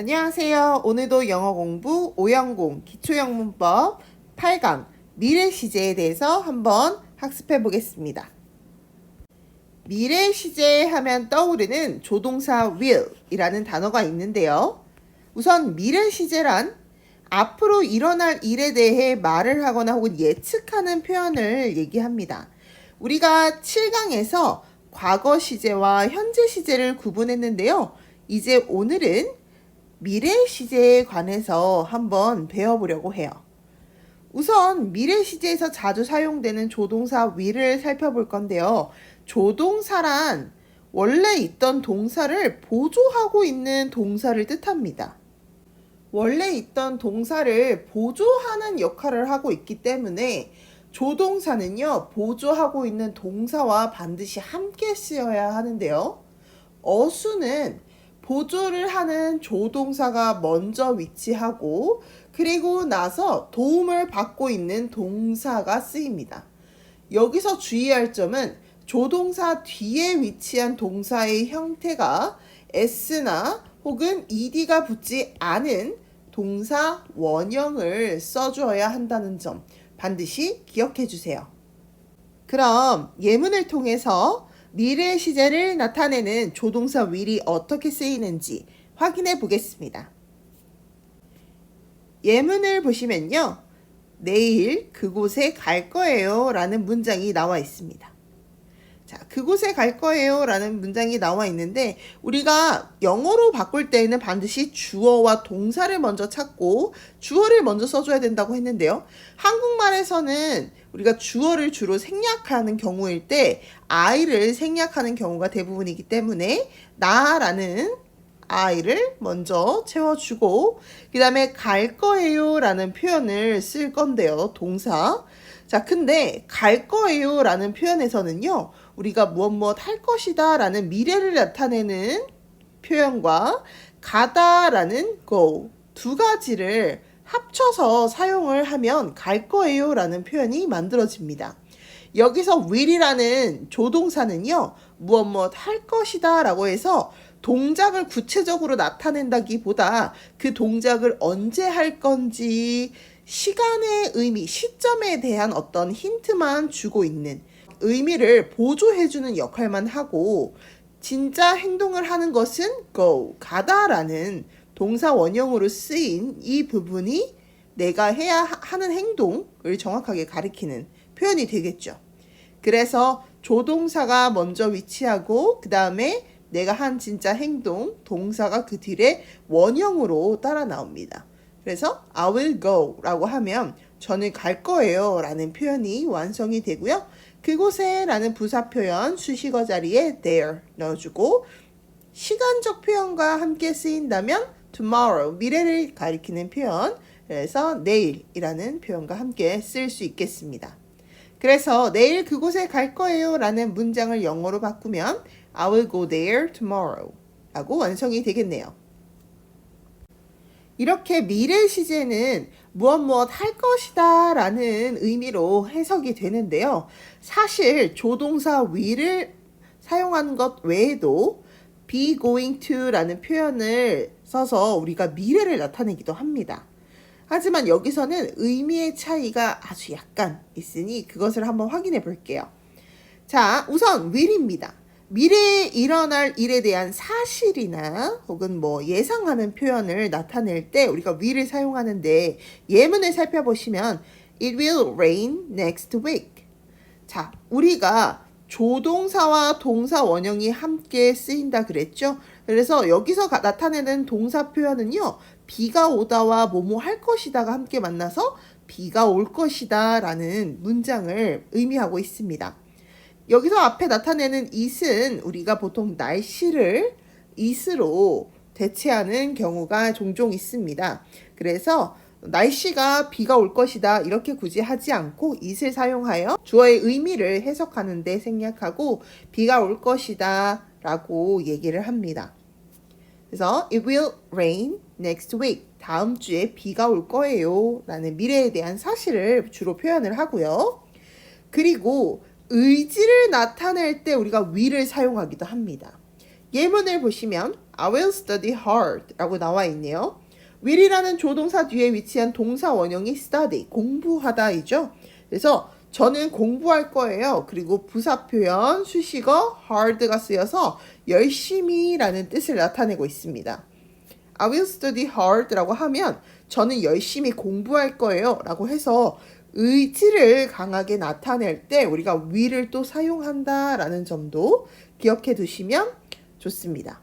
안녕하세요. 오늘도 영어 공부 5영공 기초영문법 8강 미래 시제에 대해서 한번 학습해 보겠습니다. 미래 시제 하면 떠오르는 조동사 will 이라는 단어가 있는데요. 우선 미래 시제란 앞으로 일어날 일에 대해 말을 하거나 혹은 예측하는 표현을 얘기합니다. 우리가 7강에서 과거 시제와 현재 시제를 구분했는데요. 이제 오늘은 미래 시제에 관해서 한번 배워보려고 해요. 우선 미래 시제에서 자주 사용되는 조동사 will을 살펴볼 건데요. 조동사란 원래 있던 동사를 보조하고 있는 동사를 뜻합니다. 원래 있던 동사를 보조하는 역할을 하고 있기 때문에 조동사는요, 보조하고 있는 동사와 반드시 함께 쓰여야 하는데요. 어수는 보조를 하는 조동사가 먼저 위치하고 그리고 나서 도움을 받고 있는 동사가 쓰입니다. 여기서 주의할 점은 조동사 뒤에 위치한 동사의 형태가 s나 혹은 ed가 붙지 않은 동사 원형을 써주어야 한다는 점 반드시 기억해 주세요. 그럼 예문을 통해서 미래 시제를 나타내는 조동사 will이 어떻게 쓰이는지 확인해 보겠습니다. 예문을 보시면요. 내일 그곳에 갈 거예요 라는 문장이 나와 있습니다. 자, 그곳에 갈 거예요 라는 문장이 나와 있는데 우리가 영어로 바꿀 때에는 반드시 주어와 동사를 먼저 찾고 주어를 먼저 써줘야 된다고 했는데요. 한국말에서는 우리가 주어를 주로 생략하는 경우일 때 I를 생략하는 경우가 대부분이기 때문에 나라는 I를 먼저 채워주고 그 다음에 갈 거예요 라는 표현을 쓸 건데요. 동사. 자, 근데 갈 거예요 라는 표현에서는요. 우리가 무엇 할 것이다 라는 미래를 나타내는 표현과 가다 라는 go 두 가지를 합쳐서 사용을 하면 갈 거예요 라는 표현이 만들어집니다. 여기서 will이라는 조동사는요. 무엇 할 것이다 라고 해서 동작을 구체적으로 나타낸다기보다 그 동작을 언제 할 건지 시간의 의미, 시점에 대한 어떤 힌트만 주고 있는 의미를 보조해주는 역할만 하고 진짜 행동을 하는 것은 go, 가다라는 동사 원형으로 쓰인 이 부분이 내가 해야 하는 행동을 정확하게 가리키는 표현이 되겠죠. 그래서 조동사가 먼저 위치하고 그 다음에 내가 한 진짜 행동, 동사가 그 뒤에 원형으로 따라 나옵니다. 그래서 I will go 라고 하면 저는 갈 거예요 라는 표현이 완성이 되고요. 그곳에 라는 부사 표현 수식어 자리에 there 넣어주고 시간적 표현과 함께 쓰인다면 tomorrow 미래를 가리키는 표현 그래서 내일이라는 표현과 함께 쓸 수 있겠습니다. 그래서 내일 그곳에 갈 거예요 라는 문장을 영어로 바꾸면 I will go there tomorrow 라고 완성이 되겠네요. 이렇게 미래 시제는 무엇 할 것이다 라는 의미로 해석이 되는데요. 사실 조동사 will을 사용한 것 외에도 be going to 라는 표현을 써서 우리가 미래를 나타내기도 합니다. 하지만 여기서는 의미의 차이가 아주 약간 있으니 그것을 한번 확인해 볼게요. 자, 우선 will입니다. 미래에 일어날 일에 대한 사실이나 혹은 예상하는 표현을 나타낼 때 우리가 will을 사용하는데 예문을 살펴보시면 It will rain next week. 자, 우리가 조동사와 동사 원형이 함께 쓰인다 그랬죠? 그래서 여기서 나타내는 동사 표현은요. 비가 오다와 뭐뭐 할 것이다가 함께 만나서 비가 올 것이다 라는 문장을 의미하고 있습니다. 여기서 앞에 나타내는 it은 우리가 보통 날씨를 it으로 대체하는 경우가 종종 있습니다. 그래서 날씨가 비가 올 것이다 이렇게 굳이 하지 않고 it을 사용하여 주어의 의미를 해석하는 데 생략하고 비가 올 것이다 라고 얘기를 합니다. 그래서 it will rain next week 다음 주에 비가 올 거예요 라는 미래에 대한 사실을 주로 표현을 하고요. 그리고 의지를 나타낼 때 우리가 will을 사용하기도 합니다. 예문을 보시면 I will study hard 라고 나와 있네요. will이라는 조동사 뒤에 위치한 동사 원형이 study, 공부하다이죠. 그래서 저는 공부할 거예요. 그리고 부사 표현, 수식어 hard가 쓰여서 열심히라는 뜻을 나타내고 있습니다. I will study hard라고 하면 저는 열심히 공부할 거예요 라고 해서 의지를 강하게 나타낼 때 우리가 will을 또 사용한다라는 점도 기억해 두시면 좋습니다.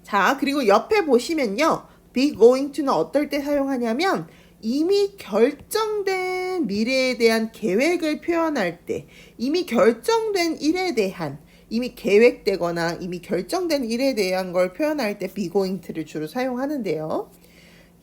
자, 그리고 옆에 보시면요. be going to는 어떨 때 사용하냐면 이미 결정된 미래에 대한 계획을 표현할 때, 이미 결정된 일에 대한, 이미 계획되거나 이미 결정된 일에 대한 걸 표현할 때 be going to를 주로 사용하는데요.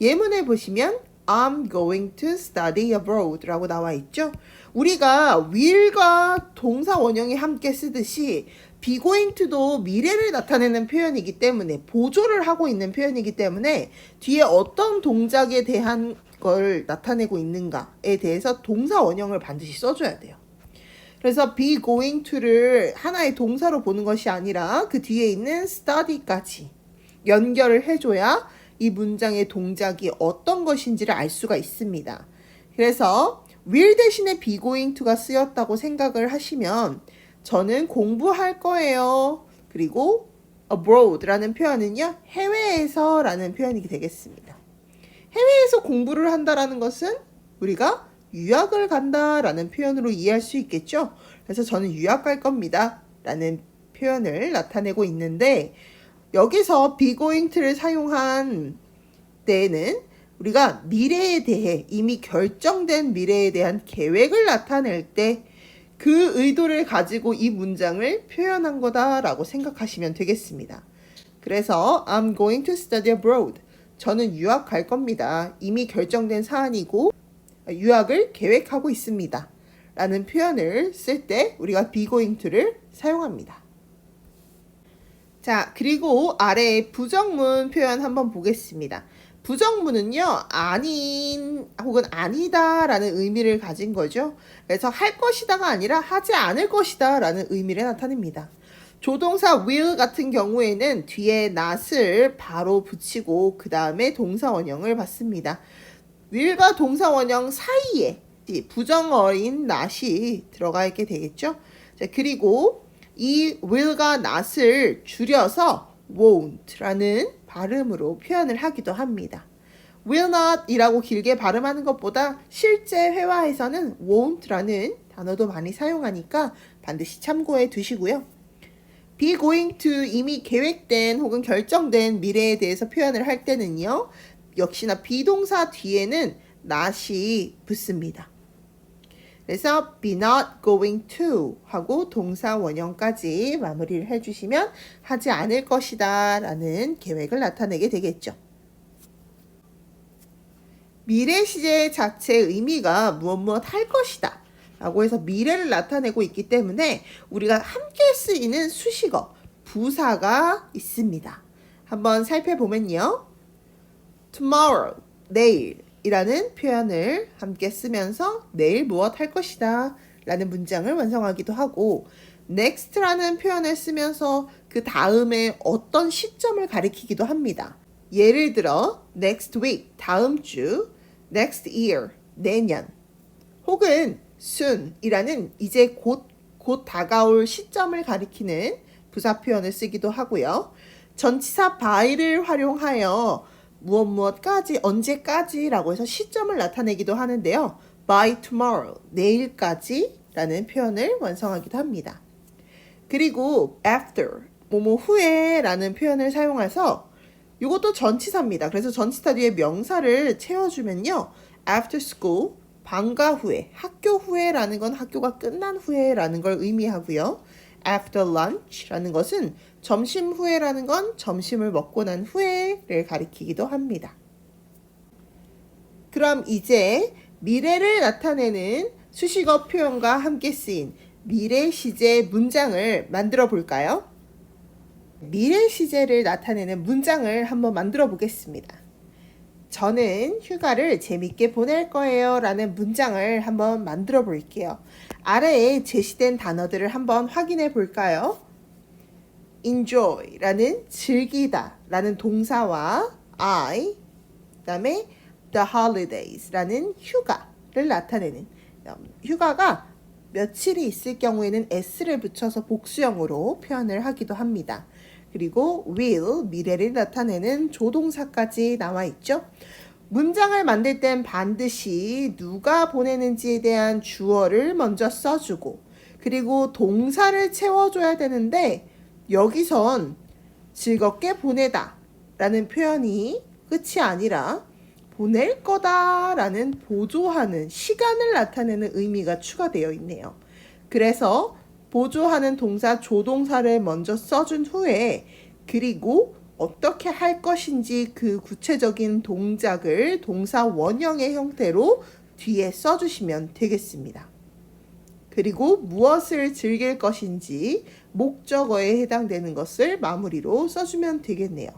예문에 보시면 I'm going to study abroad 라고 나와 있죠. 우리가 will과 동사 원형이 함께 쓰듯이 be going to도 미래를 나타내는 표현이기 때문에 보조를 하고 있는 표현이기 때문에 뒤에 어떤 동작에 대한 걸 나타내고 있는가에 대해서 동사 원형을 반드시 써줘야 돼요. 그래서 be going to를 하나의 동사로 보는 것이 아니라 그 뒤에 있는 study까지 연결을 해줘야 이 문장의 동작이 어떤 것인지를 알 수가 있습니다. 그래서 will 대신에 be going to가 쓰였다고 생각을 하시면 저는 공부할 거예요. 그리고 abroad라는 표현은요. 해외에서라는 표현이 되겠습니다. 해외에서 공부를 한다라는 것은 우리가 유학을 간다라는 표현으로 이해할 수 있겠죠. 그래서 저는 유학 갈 겁니다. 라는 표현을 나타내고 있는데 여기서 be going to를 사용한 때에는 우리가 미래에 대해 이미 결정된 미래에 대한 계획을 나타낼 때 그 의도를 가지고 이 문장을 표현한 거다라고 생각하시면 되겠습니다. 그래서 I'm going to study abroad. 저는 유학 갈 겁니다. 이미 결정된 사안이고 유학을 계획하고 있습니다. 라는 표현을 쓸 때 우리가 be going to를 사용합니다. 자, 그리고 아래에 부정문 표현 한번 보겠습니다. 부정문은요, 아닌 혹은 아니다 라는 의미를 가진 거죠. 그래서 할 것이다가 아니라 하지 않을 것이다 라는 의미를 나타냅니다. 조동사 will 같은 경우에는 뒤에 not을 바로 붙이고 그 다음에 동사 원형을 받습니다. will과 동사 원형 사이에 부정어인 not이 들어가 있게 되겠죠. 자, 그리고 이 will과 not을 줄여서 won't라는 발음으로 표현을 하기도 합니다. will not 이라고 길게 발음하는 것보다 실제 회화에서는 won't라는 단어도 많이 사용하니까 반드시 참고해 두시고요. be going to 이미 계획된 혹은 결정된 미래에 대해서 표현을 할 때는요. 역시나 비동사 뒤에는 not이 붙습니다. 그래서 be not going to 하고 동사 원형까지 마무리를 해주시면 하지 않을 것이다 라는 계획을 나타내게 되겠죠. 미래 시제 자체의 의미가 무엇 할 것이다 라고 해서 미래를 나타내고 있기 때문에 우리가 함께 쓰이는 수식어, 부사가 있습니다. 한번 살펴보면요. tomorrow, 내일 이라는 표현을 함께 쓰면서 내일 무엇 할 것이다 라는 문장을 완성하기도 하고 next라는 표현을 쓰면서 그 다음에 어떤 시점을 가리키기도 합니다. 예를 들어 next week, 다음 주, next year, 내년 혹은 soon 이라는 이제 곧 다가올 시점을 가리키는 부사 표현을 쓰기도 하고요. 전치사 by를 활용하여 무엇까지 언제까지라고 해서 시점을 나타내기도 하는데요. by tomorrow, 내일까지 라는 표현을 완성하기도 합니다. 그리고 after, 뭐뭐 후에 라는 표현을 사용해서 이것도 전치사입니다. 그래서 전치사 뒤에 명사를 채워주면요. after school, 방과 후에, 학교 후에라는 건 학교가 끝난 후에라는 걸 의미하고요. after lunch라는 것은 점심 후에라는 건 점심을 먹고 난 후에를 가리키기도 합니다. 그럼 이제 미래를 나타내는 수식어 표현과 함께 쓰인 미래 시제 문장을 만들어 볼까요? 미래 시제를 나타내는 문장을 한번 만들어 보겠습니다. 저는 휴가를 재밌게 보낼 거예요 라는 문장을 한번 만들어 볼게요. 아래에 제시된 단어들을 한번 확인해 볼까요? enjoy라는 즐기다 라는 동사와 I, 그 다음에 the holidays라는 휴가를 나타내는, 휴가가 며칠이 있을 경우에는 s를 붙여서 복수형으로 표현을 하기도 합니다. 그리고 will, 미래를 나타내는 조동사까지 나와 있죠. 문장을 만들 땐 반드시 누가 보내는지에 대한 주어를 먼저 써주고, 그리고 동사를 채워줘야 되는데, 여기선 즐겁게 보내다 라는 표현이 끝이 아니라 보낼 거다 라는 보조하는, 시간을 나타내는 의미가 추가되어 있네요. 그래서 보조하는 동사 조동사를 먼저 써준 후에, 그리고 어떻게 할 것인지 그 구체적인 동작을 동사 원형의 형태로 뒤에 써주시면 되겠습니다. 그리고 무엇을 즐길 것인지 목적어에 해당되는 것을 마무리로 써주면 되겠네요.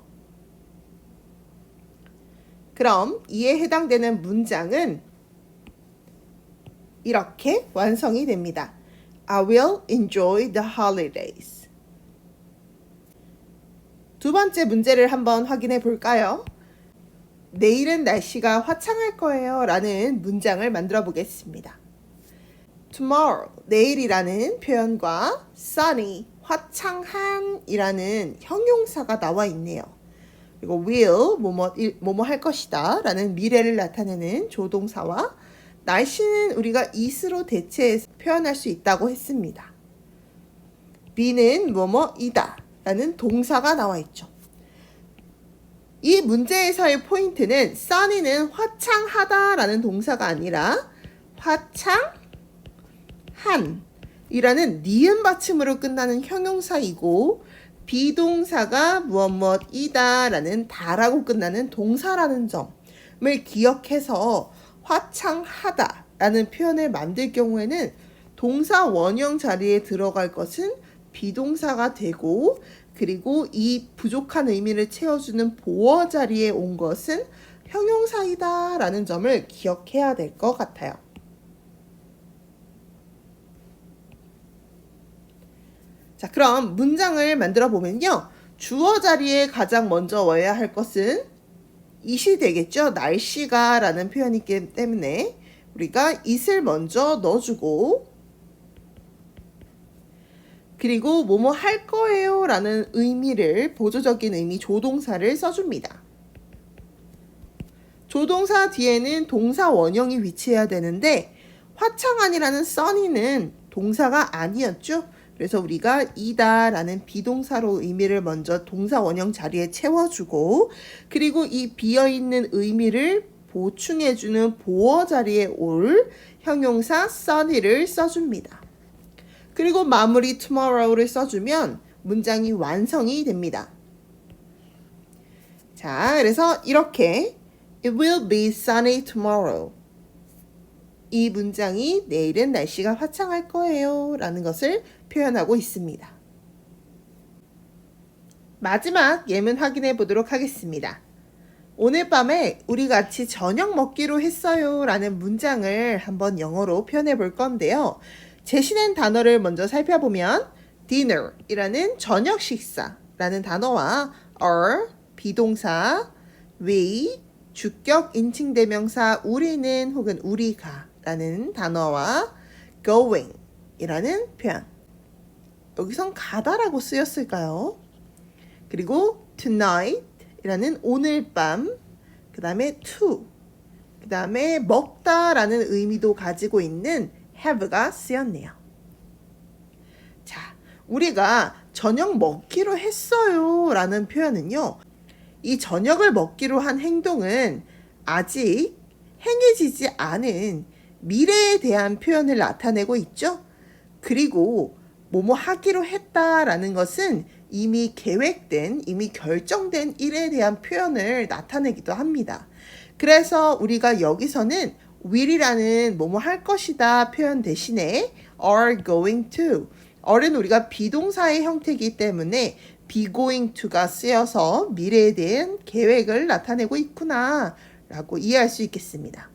그럼 이에 해당되는 문장은 이렇게 완성이 됩니다. I will enjoy the holidays. 두 번째 문제를 한번 확인해 볼까요? 내일은 날씨가 화창할 거예요 라는 문장을 만들어 보겠습니다. tomorrow, 내일이라는 표현과 sunny, 화창한 이라는 형용사가 나와 있네요. 그리고 will, 뭐뭐 할 것이다 라는 미래를 나타내는 조동사와 날씨는 우리가 is로 대체해서 표현할 수 있다고 했습니다. be는 뭐뭐이다 라는 동사가 나와 있죠. 이 문제에서의 포인트는 sunny는 화창하다 라는 동사가 아니라 화창한 이라는 니은 받침으로 끝나는 형용사이고, 비동사가 무엇이다 라는 다라고 끝나는 동사라는 점을 기억해서 화창하다 라는 표현을 만들 경우에는 동사 원형 자리에 들어갈 것은 비동사가 되고, 그리고 이 부족한 의미를 채워주는 보어 자리에 온 것은 형용사이다 라는 점을 기억해야 될 것 같아요. 자, 그럼 문장을 만들어 보면요. 주어 자리에 가장 먼저 와야 할 것은 it이 되겠죠. 날씨가 라는 표현이 있기 때문에 우리가 it을 먼저 넣어주고, 그리고 뭐뭐 할 거예요 라는 의미를, 보조적인 의미 조동사를 써줍니다. 조동사 뒤에는 동사 원형이 위치해야 되는데 화창한이라는 sunny는 동사가 아니었죠. 그래서 우리가 이다 라는 비동사로 의미를 먼저 동사 원형 자리에 채워주고, 그리고 이 비어있는 의미를 보충해주는 보어 자리에 올 형용사 sunny를 써줍니다. 그리고 마무리 tomorrow를 써주면 문장이 완성이 됩니다. 자, 그래서 이렇게 It will be sunny tomorrow. 이 문장이 내일은 날씨가 화창할 거예요 라는 것을 표현하고 있습니다. 마지막 예문 확인해 보도록 하겠습니다. 오늘 밤에 우리 같이 저녁 먹기로 했어요 라는 문장을 한번 영어로 표현해 볼 건데요. 제시된 단어를 먼저 살펴보면 dinner 이라는 저녁 식사라는 단어와 our 비동사, we 주격 인칭대명사 우리는 혹은 우리가 라는 단어와 going 이라는 표현, 여기선 가다라고 쓰였을까요? 그리고 tonight 이라는 오늘 밤, 그 다음에 to, 그 다음에 먹다 라는 의미도 가지고 있는 have가 쓰였네요. 자, 우리가 저녁 먹기로 했어요 라는 표현은요, 이 저녁을 먹기로 한 행동은 아직 행해지지 않은 미래에 대한 표현을 나타내고 있죠. 그리고 뭐뭐 하기로 했다라는 것은 이미 계획된, 이미 결정된 일에 대한 표현을 나타내기도 합니다. 그래서 우리가 여기서는 will이라는 뭐뭐 할 것이다 표현 대신에 are going to, are는 우리가 비동사의 형태이기 때문에 be going to가 쓰여서 미래에 대한 계획을 나타내고 있구나 라고 이해할 수 있겠습니다.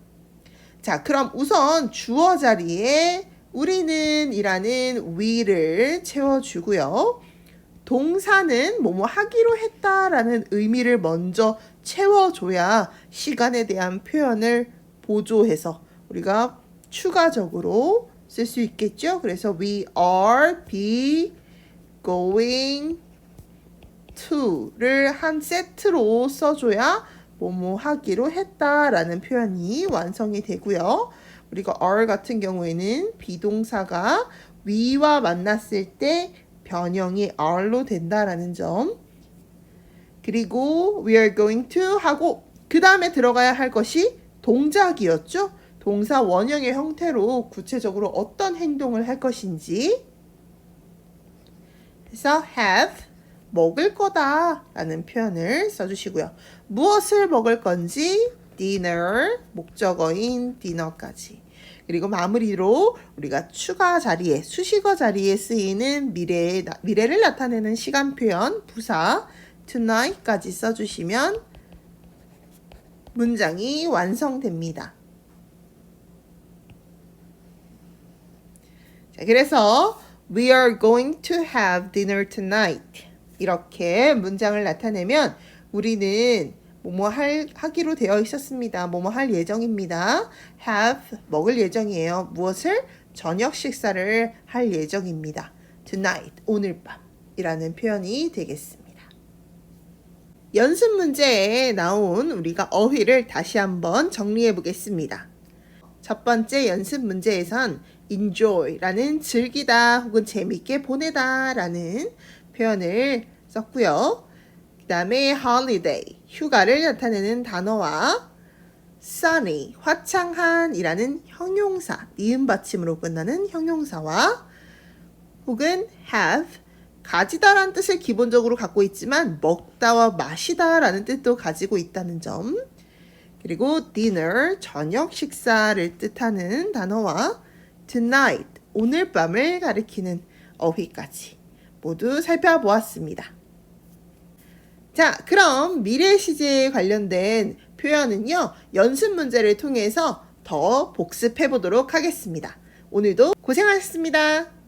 자, 그럼 우선 주어 자리에 우리는 이라는 we를 채워주고요. 동사는 뭐뭐 하기로 했다라는 의미를 먼저 채워줘야 시간에 대한 표현을 보조해서 우리가 추가적으로 쓸 수 있겠죠. 그래서 we are be going to를 한 세트로 써줘야 뭐뭐 하기로 했다라는 표현이 완성이 되고요. 우리가 are 같은 경우에는 비동사가 we와 만났을 때 변형이 are로 된다라는 점. 그리고 we are going to 하고 그 다음에 들어가야 할 것이 동작이었죠. 동사 원형의 형태로 구체적으로 어떤 행동을 할 것인지. 그래서 have 먹을 거다 라는 표현을 써주시고요. 무엇을 먹을 건지 dinner 목적어인 dinner까지. 그리고 마무리로 우리가 추가 자리에 수식어 자리에 쓰이는 미래를 나타내는 시간 표현 부사 tonight까지 써주시면 문장이 완성됩니다. 자, 그래서 we are going to have dinner tonight 이렇게 문장을 나타내면 우리는 뭐뭐 하기로 되어 있었습니다. 뭐뭐 할 예정입니다. have 먹을 예정이에요. 무엇을? 저녁 식사를 할 예정입니다. tonight 오늘 밤이라는 표현이 되겠습니다. 연습 문제에 나온 우리가 어휘를 다시 한번 정리해 보겠습니다. 첫 번째 연습 문제에선 enjoy라는 즐기다 혹은 재밌게 보내다 라는 표현을 썼고요. 그 다음에 holiday, 휴가를 나타내는 단어와 sunny, 화창한 이라는 형용사, 니은 받침으로 끝나는 형용사와 혹은 have, 가지다라는 뜻을 기본적으로 갖고 있지만 먹다와 마시다 라는 뜻도 가지고 있다는 점. 그리고 dinner, 저녁 식사를 뜻하는 단어와 tonight, 오늘 밤을 가리키는 어휘까지 모두 살펴보았습니다. 자, 그럼 미래 시제에 관련된 표현은요, 연습 문제를 통해서 더 복습해 보도록 하겠습니다. 오늘도 고생하셨습니다.